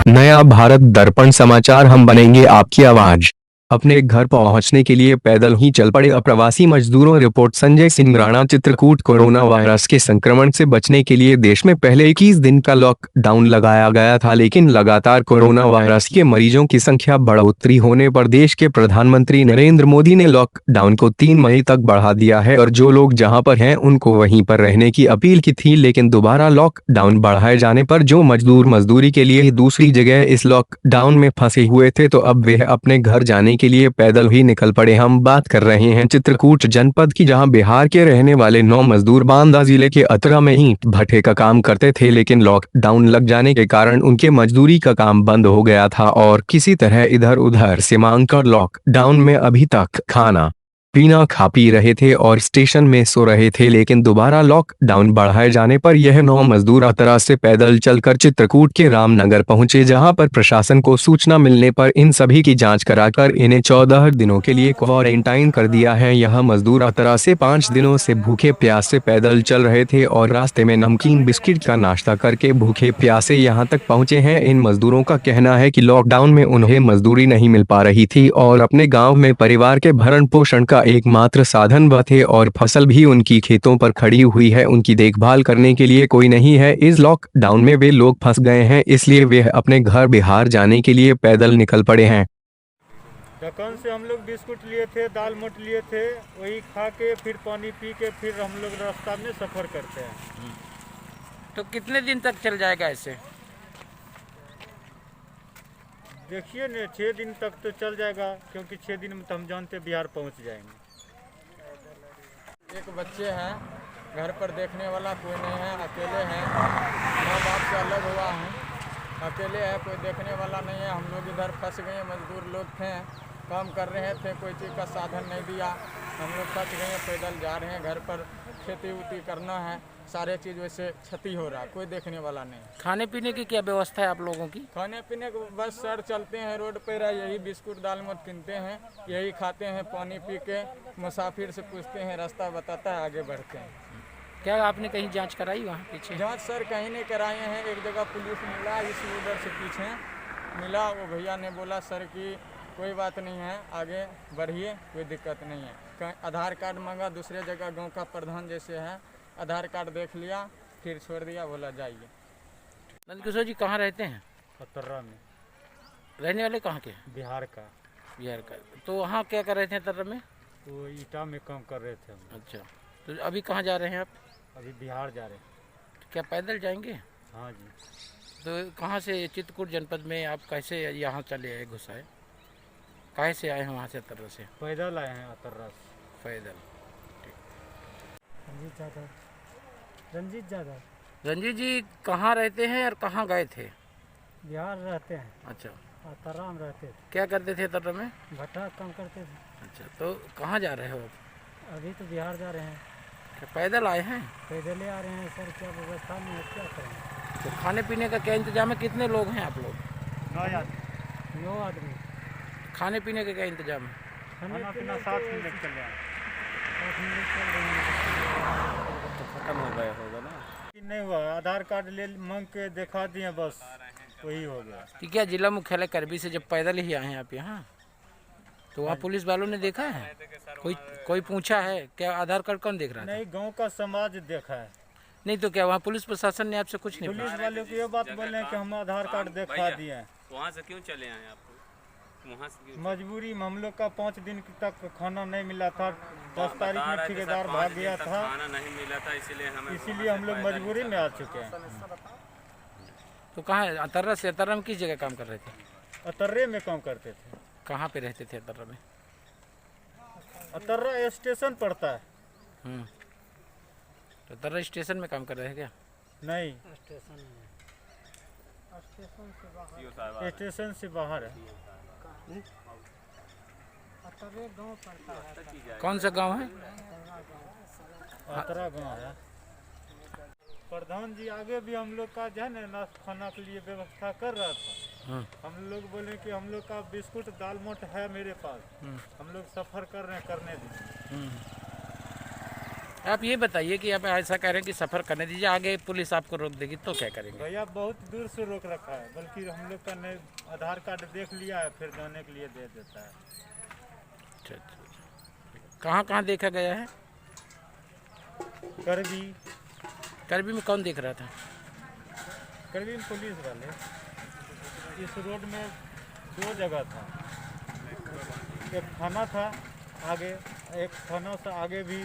नया भारत दर्पण समाचार, हम बनेंगे आपकी आवाज। अपने घर पहुंचने के लिए पैदल ही चल पड़े अप्रवासी मजदूरों। Report Sanjay Singh Rana, Chitrakoot. Corona virus के संक्रमण से बचने के लिए देश में पहले 21 दिन का लॉकडाउन लगाया गया था, लेकिन लगातार कोरोना वायरस के मरीजों की संख्या बढ़ोतरी होने पर देश के प्रधानमंत्री नरेंद्र मोदी ने लॉकडाउन को 3 मई तक बढ़ा दिया है और जो लोग जहां पर हैं उनको वहीं पर रहने की अपील की थी। लेकिन दोबारा लॉकडाउन बढ़ाए जाने पर जो मजदूर मजदूरी के लिए दूसरी जगह इस लॉकडाउन में फंसे हुए थे, तो अब वे अपने घर जाने के लिए पैदल ही निकल पड़े। हम बात कर रहे हैं चित्रकूट जनपद की, जहां बिहार के रहने वाले 9 मजदूर बांदा जिले के अतरा में ईंट भट्ठे का काम करते थे, लेकिन लॉकडाउन लग जाने के कारण उनके मजदूरी का काम बंद हो गया था और किसी तरह इधर उधर से मांग कर लॉकडाउन में अभी तक खाना पीना खा पी रहे थे और स्टेशन में सो रहे थे। लेकिन दोबारा लॉकडाउन बढ़ाए जाने पर यह 9 मजदूर अतरा से पैदल चलकर चित्रकूट के रामनगर पहुंचे, जहां पर प्रशासन को सूचना मिलने पर इन सभी की जांच कराकर इन्हें 14 दिनों के लिए क्वारंटाइन कर दिया है। यह मजदूर अतरा से 5 दिनों से भूखे प्यासे पैदल चल रहे थे और रास्ते में नमकीन बिस्किट का नाश्ता करके भूखे प्यासे यहां तक पहुंचे हैं। इन मजदूरों का कहना है कि लॉकडाउन में उन्हें मजदूरी नहीं मिल पा रही थी और अपने गाँव में परिवार के भरण पोषण का एकमात्र साधन वह थे और फसल भी उनकी खेतों पर खड़ी हुई है। उनकी देखभाल करने के लिए कोई नहीं है। इस लॉकडाउन में वे लोग फंस गए हैं, इसलिए वे अपने घर बिहार जाने के लिए पैदल निकल पड़े हैं। ढक्कन से हम लोग बिस्कुट लिए थे, दाल मोट लिए थे, वही खा के फिर पानी पी के फिर हम लोग रास्ता में सफ़र करते हैं। तो कितने दिन तक चल जाएगा ऐसे? देखिए न, 6 दिन तक तो चल जाएगा, क्योंकि 6 दिन में तो हम जानते बिहार पहुंच जाएंगे। एक बच्चे हैं, घर पर देखने वाला कोई नहीं है, अकेले हैं, माँ बाप से अलग हुआ हूँ, अकेले है, कोई देखने वाला नहीं है। हम लोग इधर फंस गए, मजदूर लोग थे, काम कर रहे थे, कोई चीज़ का साधन नहीं दिया, हम लोग फंस गए, पैदल जा रहे हैं। घर पर खेती उती करना है, सारे चीज़ वैसे क्षति हो रहा है, कोई देखने वाला नहीं। खाने पीने की क्या व्यवस्था है आप लोगों की? खाने पीने को बस सर चलते हैं रोड पर, यही बिस्कुट दाल मोट किनते हैं, यही खाते हैं, पानी पी के मुसाफिर से पूछते हैं, रास्ता बताता है, आगे बढ़ते हैं। क्या आपने कहीं जांच कराई वहाँ पीछे? जांच सर कहीं नहीं कराए हैं। एक जगह पुलिस मिला, इस उधर से पीछे मिला, वो भैया ने बोला सर कि कोई बात नहीं है, आगे बढ़िए, कोई दिक्कत नहीं है। कहीं आधार कार्ड मांगा, दूसरे जगह गांव का प्रधान जैसे है, आधार कार्ड देख लिया, फिर छोड़ दिया, बोला जाइए। नंदकिशोर जी कहाँ रहते हैं? अतर्रा में। रहने वाले कहाँ के हैं? बिहार का। बिहार का। तो वहाँ क्या कर रहे थे तरह में? वो ईटा में काम कर रहे थे हम। अच्छा, तो अभी कहाँ जा रहे हैं आप? अभी बिहार जा रहे हैं। क्या पैदल जाएंगे? हाँ जी। तो कहाँ से चित्रकूट जनपद में आप कैसे यहाँ चले आए, घुसाए? काहे से आए हैं वहाँ से तरह से? पैदल आए हैं अतर्रा से। पैदल। रंजीत यादव। रंजीत जी कहाँ रहते हैं और कहाँ गए थे? बिहार रहते हैं, अच्छा, अतर्रा में रहते थे, क्या करते थे तरह में? भट्टा काम करते थे। अच्छा, तो कहाँ जा रहे हो आप? अभी तो बिहार जा रहे हैं, क्या पैदल आए हैं? पैदल ही आ रहे हैं सर, क्या व्यवस्था नहीं है, क्या करें। तो खाने पीने का क्या इंतजाम है? कितने लोग हैं आप लोग? 9 आदमी। खाने पीने का क्या इंतजाम है? खाना पीना साथ में लेकर चल रहे हैं। तो खत्म हो गया होगा ना? नहीं हुआ, आधार कार्ड ले मांग के दिखा दिए, बस वही हो गया। कि क्या जिला मुख्यालय करबी से जब पैदल ही आए हैं आप यहाँ, तो वहाँ पुलिस वालों ने देखा है? कोई पूछा है क्या? आधार कार्ड कौन देख रहा था? नहीं, गांव का समाज देखा है। नहीं तो क्या वहाँ पुलिस प्रशासन ने आपसे कुछ नहीं पुलिस पूछा? वालों को ये बात बोले कि हम आधार कार्ड दिखा दिए हैं। वहाँ से क्यों चले आए आप? वहाँ से क्यों? मजबूरी में हम लोग का 5 दिन तक खाना नहीं मिला था। 10 तारीख में ठेकेदार भाग गया था, खाना नहीं मिला था, इसीलिए हम लोग मजबूरी में आ चुके हैं। तो कहाँ अतर्रा से? अतर्रा में किस जगह काम कर रहे थे? अतर्रे में काम करते थे। कहाँ पे रहते थे अतर्रा में? अतर्रा स्टेशन पड़ता है। तो अतर्रा स्टेशन में काम कर रहे हैं क्या? नहीं, स्टेशन से बाहर है। कौन सा गांव है? अतरा गाँव है। प्रधान जी आगे भी हम लोग का जो है ना खाना के लिए व्यवस्था कर रहा था। हम लोग बोले कि हम लोग का बिस्कुट दाल मोट है मेरे पास, हम लोग सफ़र कर रहे हैं, करने दीजिए। आप ये बताइए कि आप ऐसा कह रहे हैं कि सफ़र करने दीजिए, आगे पुलिस आपको रोक देगी तो क्या करेंगे? भैया बहुत दूर से रोक रखा है, बल्कि हम लोग का नहीं आधार कार्ड देख लिया है, फिर जाने के लिए दे देता है। अच्छा अच्छा। कहाँ कहाँ देखा गया है? करबी में कौन देख रहा था? करबी में पुलिस वाले। इस रोड में 2 जगह था, एक थाना था आगे, एक थाना से आगे भी